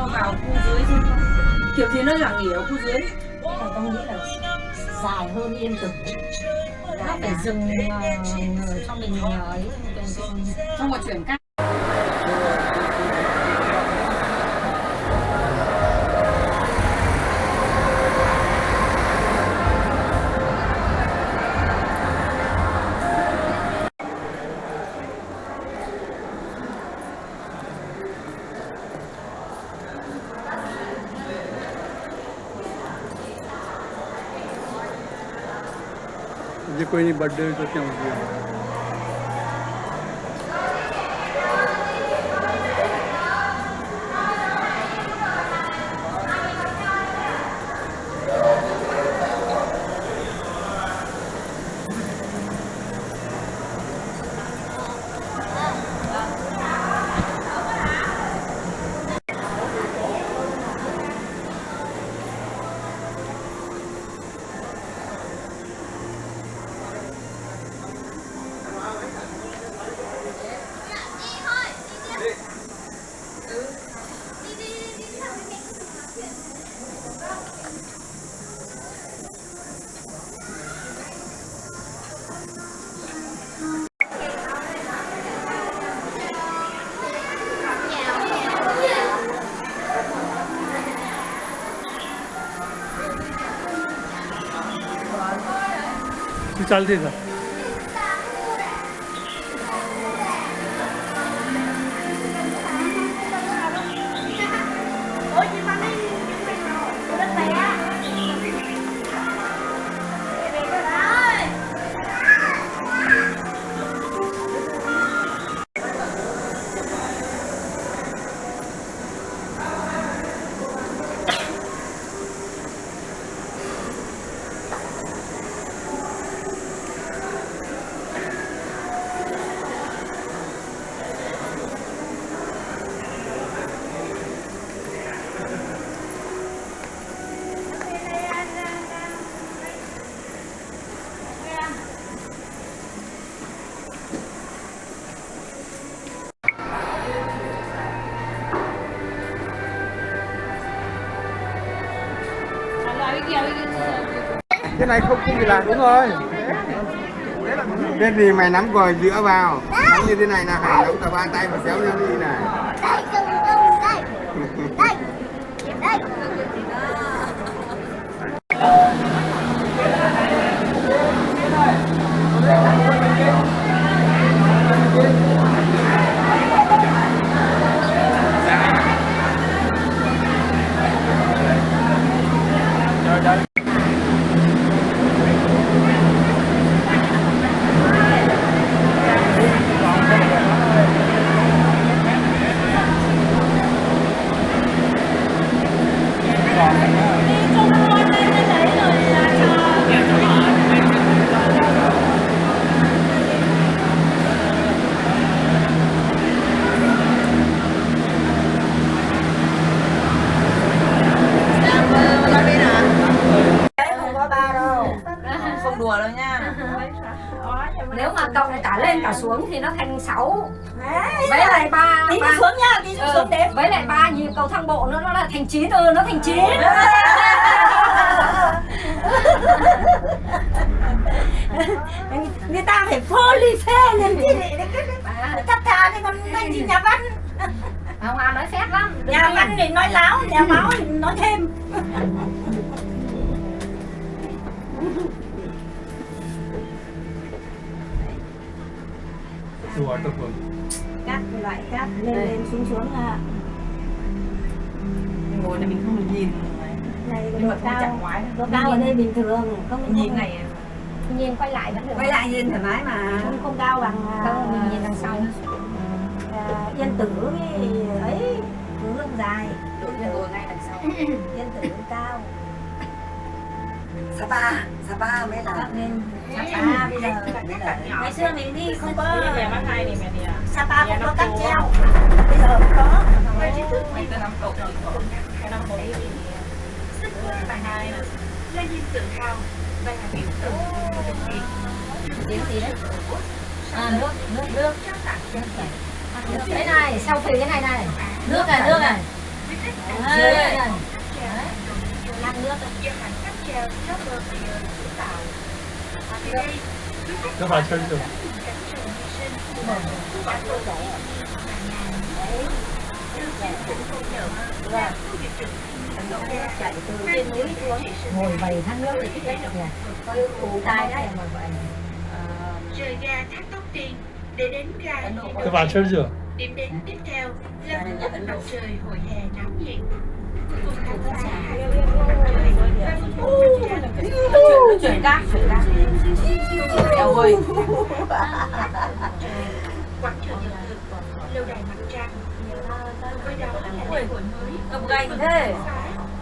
cho vào khu dưới chứ không? Kiểu gì nó chẳng nghỉ ở khu dưới. Tôi nghĩ là dài hơn Yên Tử. Nó phải dừng cho mình ấy Trong một chuyển cát. ये कोई नहीं बर्थडे तो क्या हो गया तू चालते का Cái này không gì làm đúng rồi. Thế thì mày nắm còi giữa vào, nắm như thế này là Hải nắm cả ba tay và kéo lên đi này. Không đùa đâu nha. Nếu mà cộng cả lên cả xuống thì nó thành 6. Với lại ba đi xuống nha, đi xuống đếm. với lại 3 nhịp cầu thang bộ nữa nó là thành 9. Nó thành 9. Người ta phải phô ly phê lên đi để cắt thà thì còn anh gì nhà văn. Ông Hoa nói phép lắm. Nhà văn thì nói láo, nhà báo thì nói thêm. Cắt loại cắt lên lên xuống xuống là Ngồi này mình không được nhìn. này Nhưng mà độ không cao, chặt ngoái. độ cao ở đây bình thường, không Nhìn này. Nhìn quay lại vẫn được. Quay lại nhìn thoải mái mà. không cao bằng Không, mình nhìn đằng sau. Yên Tử với ấy hướng lông dài. Ngồi ngay đằng sau. Yên Tử cao. Sapa mới là. Nên Sapa bây giờ ngày xưa mình đi không có Sapa không có cáp treo, bây giờ không có. Mình tôi nắm cậu cái năm có đi bài hai là lên nhìn tự hào đây là biểu tượng Tiếng gì đấy? Nước. Đấy này, selfie cái này này. Nước này. shopper bìa Vũng Tàu. Thì đây, Các bạn chơi chưa? cảnh trường hy sinh của bảo tồn thiên nhiên và ngàn ấy. Từ chính tỉnh công nhận là khu biệt trực thiên nhiên chạy từ trên núi xuống ngồi 7 tháng nước thì thích nhất kìa có cụ tai đấy mà vậy rời ga Thác Tóc Tiên để đến ga Các bạn chơi chưa? điểm đến tiếp theo là vùng đất mặt trời hội hè náo nhiệt. Cùng khán giả trời và phương phục Nó chuyển cát Eo ơi quảng trường Nhật Thực, lâu đài mặt trăng. Với đó là lễ hội mới Ngập gành thế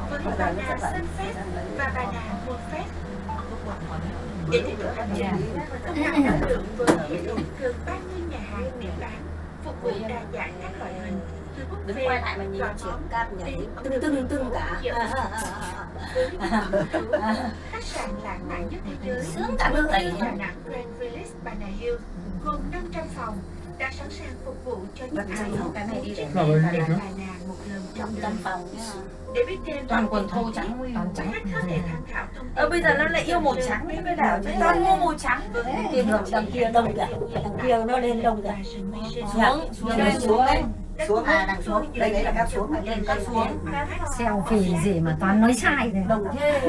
với bà nà Sunfest và bà nà Moonfest. Để tiếp tục hành trình, công đoàn đã lượng với hệ thống gần 30 nhà hàng điểm bán, phục vụ đa dạng các loại hình, từ đứng quay lại mà nhìn chuyển cát nhảy tưng cả khách sạn lãng mạn nhất thế giới sướng cả nước này Đà Nẵng Grand Village Bà Nà Hills gồm 500 phòng đã sẵn sàng phục vụ cho những ai cái này đi để Bà Nà một lần trong đời. phòng Để biết thêm Toàn quần thô trắng toàn trắng khách có thể tham khảo thông tin. bây giờ nó lại yêu màu trắng đấy mới đảo chứ toàn mua màu trắng thì đằng kia đông kìa đằng kia nó lên đông kìa xuống xuống đằng xuống đây đấy là cắt xuống mà lên cắt xuống selfie gì mà toàn nói sai này đông thế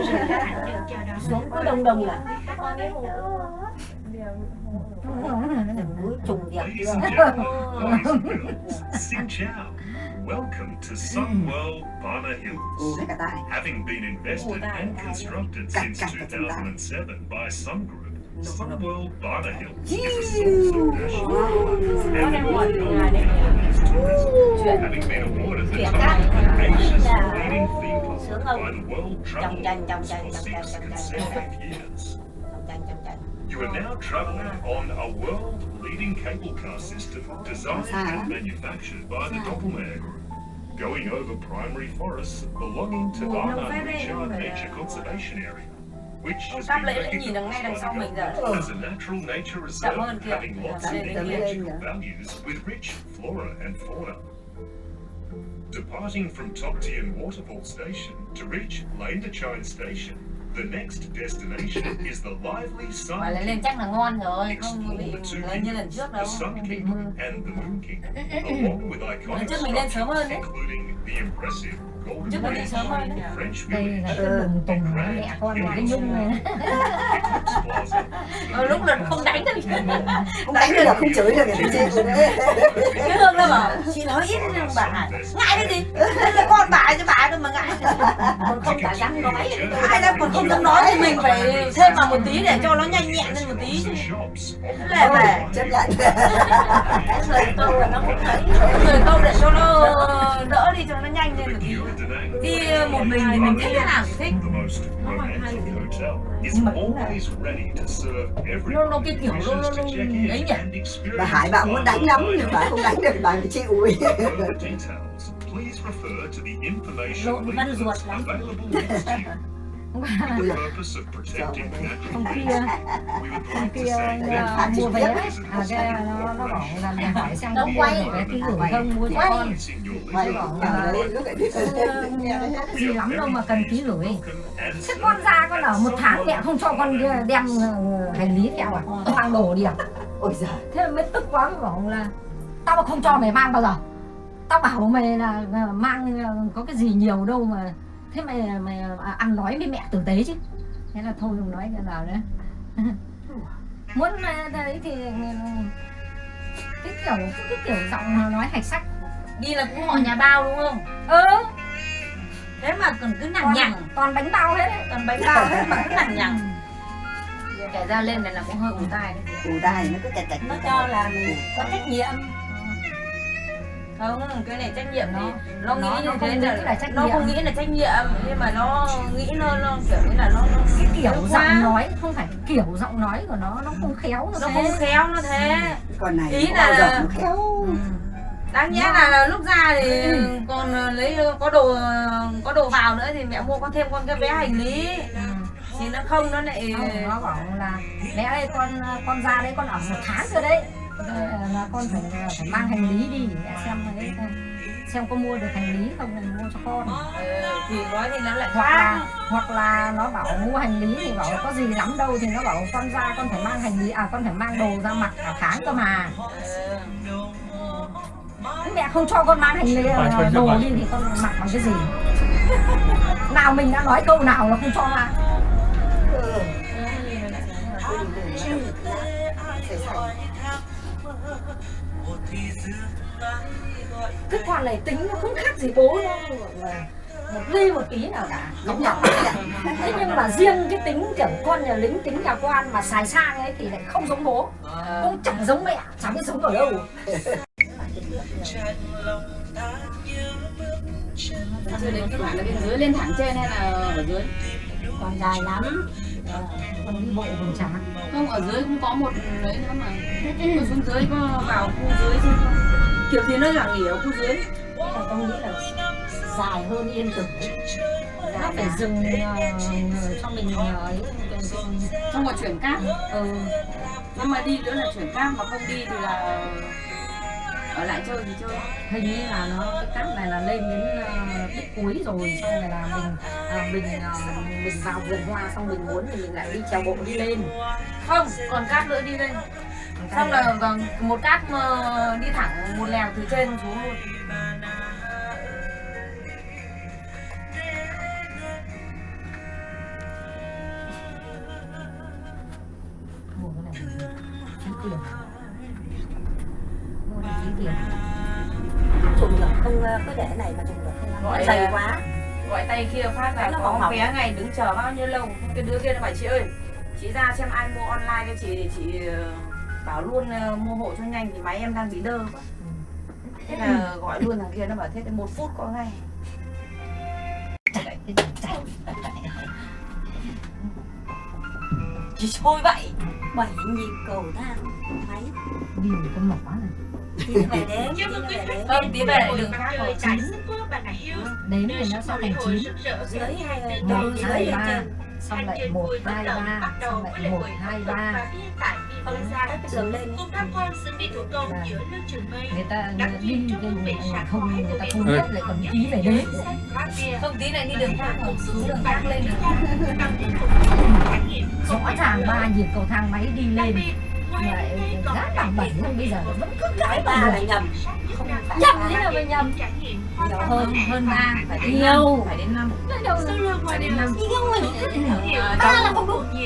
xuống cứ đông là núi trùng đẹp Ladies and gentlemen, boys and girls, xin chào. Welcome to Sunworld Bana Hills. Having been invested and constructed since 2007 by Sun Group, Sunworld Bana Hills is a source of national and world-class tourism. Having been awarded the title of Asia's leading theme park by the World Travel Awards for 6 consecutive years. You are now traveling on a world-leading cable car system designed and manufactured by the Doppelmayr Group, going over primary forests belonging to Bana Richard Nature Conservation Area, which has been recognized by the government as a natural nature reserve having lots of ecological values with rich flora and fauna. Departing from Toktian Waterfall Station to reach Leindachine Station, the next destination is the lively Sun lên Kingdom. chắc là ngon rồi không Explore bị the two lớn như lần kingdoms, trước the đâu Sun bị Kingdom mưa and the Moon Kingdom, along with iconic trước mình lên sớm hơn structures đấy. including the impressive Golden Trước mình lên Gate, sớm hơn đấy. French đây là Village, cái lùng tùng nó mẹ con này cái nhung này Eclipse Plaza, Lúc là không đánh được Không đánh được, không chửi được thì chị Cái Hương nó bảo chị nói ít nhưng bà ngại cái gì đây là con bà chứ bà đâu mà ngại còn không cả dám nói ai ra còn không dám nói thì mình phải thêm vào một tí để cho nó nhanh nhẹn lên một tí chứ shops, lẹ về chấp nhận. lời câu là nó không thấy người câu để cho nó đỡ đi cho nó nhanh lên một tí Pura Da Nang, đi một mình thì mình thích thế nào cũng thích the most romantic hotel, is always ready to serve everyone nó cái kiểu who wishes to check in ấy nhỉ and experience Bà Hải bảo muốn đánh lắm nhưng bà không đánh được bà phải chịu. For further details, please refer to the information Lộn văn ruột leaflets lắm. available next to you. For the purpose of protecting natural kia we would like to kia say that mua vé is an cái nó bảo là mày hỏi xem có quay vé ký gửi không mua cho con placing your Mày leisure bảo là đấy lúc ấy đi. có cái gì lắm đâu mà cần ký gửi and thế con ra con ở một tháng mẹ không cho con đem hành lý theo à con mang đồ đi à Ôi giời. thế mới tức quá mới bảo là tao mà không cho mày mang bao giờ tao bảo mày là mang có cái gì nhiều đâu mà thế mày ăn nói với mẹ tử tế chứ thế là thôi không nói cái nào nữa muốn đấy thì cái kiểu giọng nói hạch sách đi là cũng họ nhà bao đúng không thế mà còn cứ nằng nhằng toàn bánh bao hết đấy còn bánh bao thế mà cứ nằng nhằng kể ra lên này là cũng hơi ủ tai đấy Ủ tai nó cứ cạch cạch. nó cho là có trách nhiệm không cái này trách nhiệm thì nó nghĩ như nó thế không nghĩ là trách nó nhiệm. không nghĩ là trách nhiệm nhưng mà nó nghĩ nó kiểu như là nó cái kiểu quá. giọng nói không phải kiểu giọng nói của nó không khéo nó không khéo nó thế Con này Ý nó là- bao giờ nó khéo. đáng nhẽ là lúc ra thì còn lấy có đồ vào nữa thì mẹ mua con thêm con cái vé hành lý thì nó không nó lại không, nó bảo là mẹ ơi con ra đấy con ở một tháng rồi đấy là con phải mang hành lý đi để xem đấy xem có mua được hành lý không là mua cho con thì nói thì nó lại hoặc là nó bảo mua hành lý thì bảo có gì lắm đâu, thì nó bảo con ra con phải mang hành lý, con phải mang đồ ra mặc cả tháng cơ mà. Mẹ không cho con mang hành lý đồ đi thì con mặc bằng cái gì? Nào mình đã nói câu nào là không cho mang. Cái con này tính nó không khác gì bố nó một ly một tí nào cả. Giống nhau. Thế nhưng mà riêng cái tính kiểu con nhà lính, tính nhà quan mà xài sang ấy thì lại không giống bố, cũng chẳng giống mẹ, chẳng biết sống ở đâu. Chưa đến cái đoạn là bên dưới lên thẳng trên hay là ở dưới? Còn dài lắm, còn đi bộ còn chán. Không, ở dưới cũng có một đấy nữa mà. Có xuống dưới, có vào khu dưới chứ không? Kiểu gì nó chẳng nghỉ ở khu dưới. Tôi nghĩ là dài hơn Yên Tử. Nó phải dừng cho mình ấy. Xong rồi chuyển cáp. Nhưng mà đi nữa là chuyển cáp, mà không đi thì là ở lại chơi thì chơi. Hình như là cái cáp này là lên đến đích cuối rồi, xong rồi là mình vào vườn hoa, xong mình muốn thì mình lại đi trèo bộ đi lên. Không, còn cáp nữa đi lên. Xong là một cáp đi thẳng một lèo từ trên xuống luôn. Mua cái này phí tiền, mua này phí tiền. Trùng được, không có để này mà trùng được không? Gọi Dày quá. Gọi tay kia phát là có vé ngày đứng chờ bao nhiêu lâu. Cái đứa kia nó bảo chị ơi, chị ra xem ai mua online cho chị để chị bảo luôn mua hộ cho nhanh, thì máy em đang bị đơ quá. Thế là gọi luôn thằng kia, nó bảo thế thì 1 phút có ngay. Chị trôi vậy. 7 nhịp cầu thang máy. Đi một con mỏ này. Tí về đến, Chào mừng quý khách Không, tí về lại đường khác rồi rồi. tại Super Banana Hills. Đến thì nó sẽ thành 9. dưới 2 1, từ dưới 2, lên 3, trên. xong lại 1, 2, 3, xong lại 1, 2, 3. Không ra cái đường lên. Cùng tham quan sân đi thủ công giữa lưng chừng mây. Người ta đi cái không, người ta không hết lại còn tí về đến. Không, tí này đi đường khác rồi, xuống đường khác lên đường Rõ ràng 3 nhịp cầu thang máy đi lên lại gác bằng 7 nhưng bây giờ nó vẫn cứ Cái 3 là nhầm. Không phải nhầm ba. thế nào mà nhầm. Nhiều hơn. hơn 3, phải đến Nhiều. 5, phải đến 5. Phải đến 5.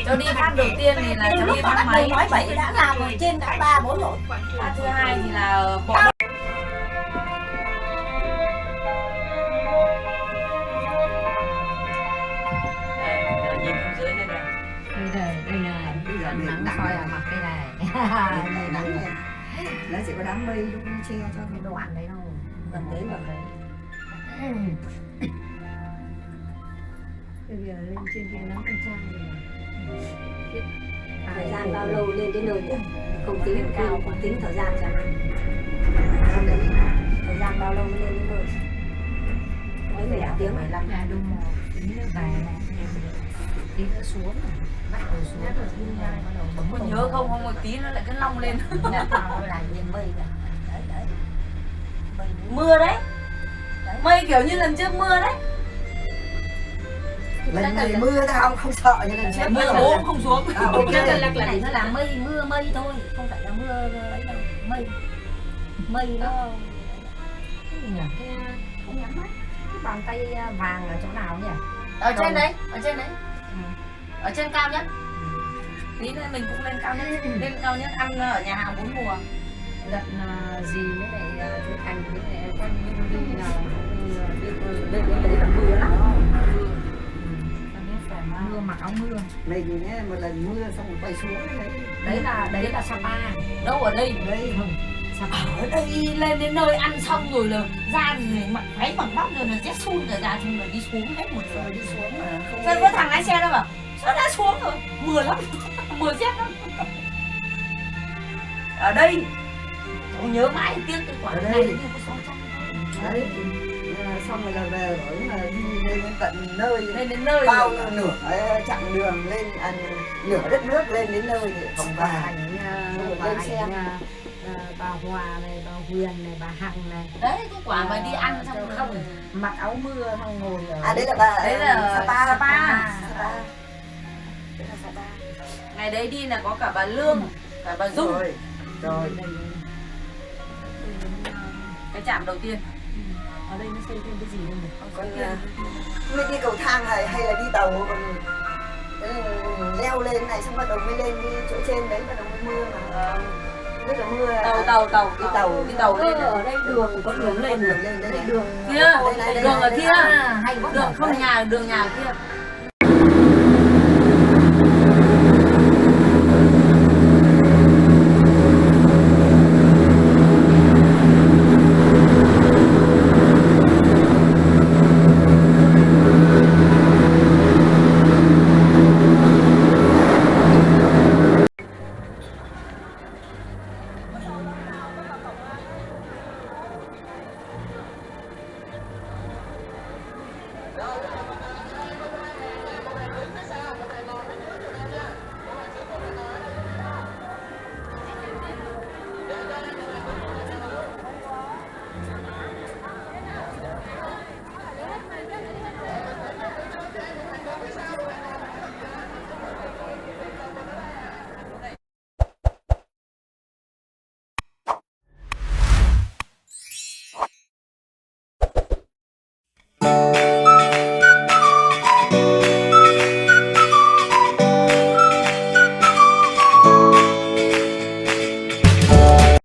Cho đi phát đầu tiên thì là cho đi thang máy. Nói 7 đã làm rồi, trên đã 3, 4 rồi. Phát thứ hai thì là bỏ. Nhìn xuống dưới đây này. Đây này, bây giờ nắng soi ở mặt đây này. Này nắng này. Nó chỉ có đám mây lúc che cho Cái đoạn đấy đâu. gần đến rồi. Bây giờ lên trên kia nắng con trang rồi. Thời gian bao lâu lên đến nơi nhỉ? Không tính cao, không tính thời gian cho thời gian bao lâu mới lên đến nơi? Mấy 10 tiếng 15. Là đùng mò, tính nước bài này. Tí nữa xuống, bắt đầu xuống rồi bắt đầu bấm Có cầu nhớ không, không một tí nó lại cứ long lên. Nó là nhìn mây kìa. Đấy đấy. Mây Mưa đấy. Mây kiểu như lần trước mưa đấy. lần này mưa tao không sợ như lần trước. Mưa bố không xuống. Cái này nó là mây, mưa mây thôi, không phải là mưa ấy đâu. Mây. Mây nó cái gì nhỉ? Cái không nhắm mắt. Cái bàn tay vàng ở chỗ nào nhỉ? Ở trên đấy, ở trên đấy. Ở trên cao nhất. Tí nữa mình cũng lên cao nhất. Lên cao nhất ăn ở nhà hàng 4 mùa. Đợt gì với lại chú Thành với lại con đi là lên đấy là mưa lắm. Mưa mặc áo mưa. mình nhé, một lần mưa xong rồi quay xuống Đấy là Sapa. Đâu ở đây? đây không. Sapa. Ở đây lên đến nơi ăn xong rồi là ra thì mặc váy mặc bóc rồi là chết sun rồi ra chung là đi xuống hết một Rồi rồi. đi xuống mà không. Sao có thằng lái xe đâu bảo sao đã xuống rồi, mưa lắm. Mưa rét lắm. Ở đây không nhớ mãi tiếc cái quả Ở này đây. như có 600 thôi. Đấy. Xong rồi là về rồi là đi lên đến tận nơi. Lên đến nơi bao rồi. nhiêu nửa chặng đường lên nửa đất nước lên đến nơi thì không vào. Ảnh lên xe. bà Hòa này, bà Huyền này, bà Hằng này. Đấy cái quả mà đi ăn xong không mặc áo mưa xong ngồi ở. À đấy là bà đấy là Sapa. Sapa. Đấy là Sapa. Ngày đấy đi là có cả bà Lương, cả bà Dung. Rồi. Cái trạm đầu tiên. Ở đây nó xây thêm cái gì không nhỉ? Còn mới đi cầu thang hay là đi tàu còn leo lên này xong bắt đầu mới lên đi chỗ trên đấy bắt đầu mới mưa mà. Rất là mưa. Đi tàu lên. Ở đây đường có đường lên lên đây kia, đường ở kia. hay có Đường không nhà, đường nhà kia.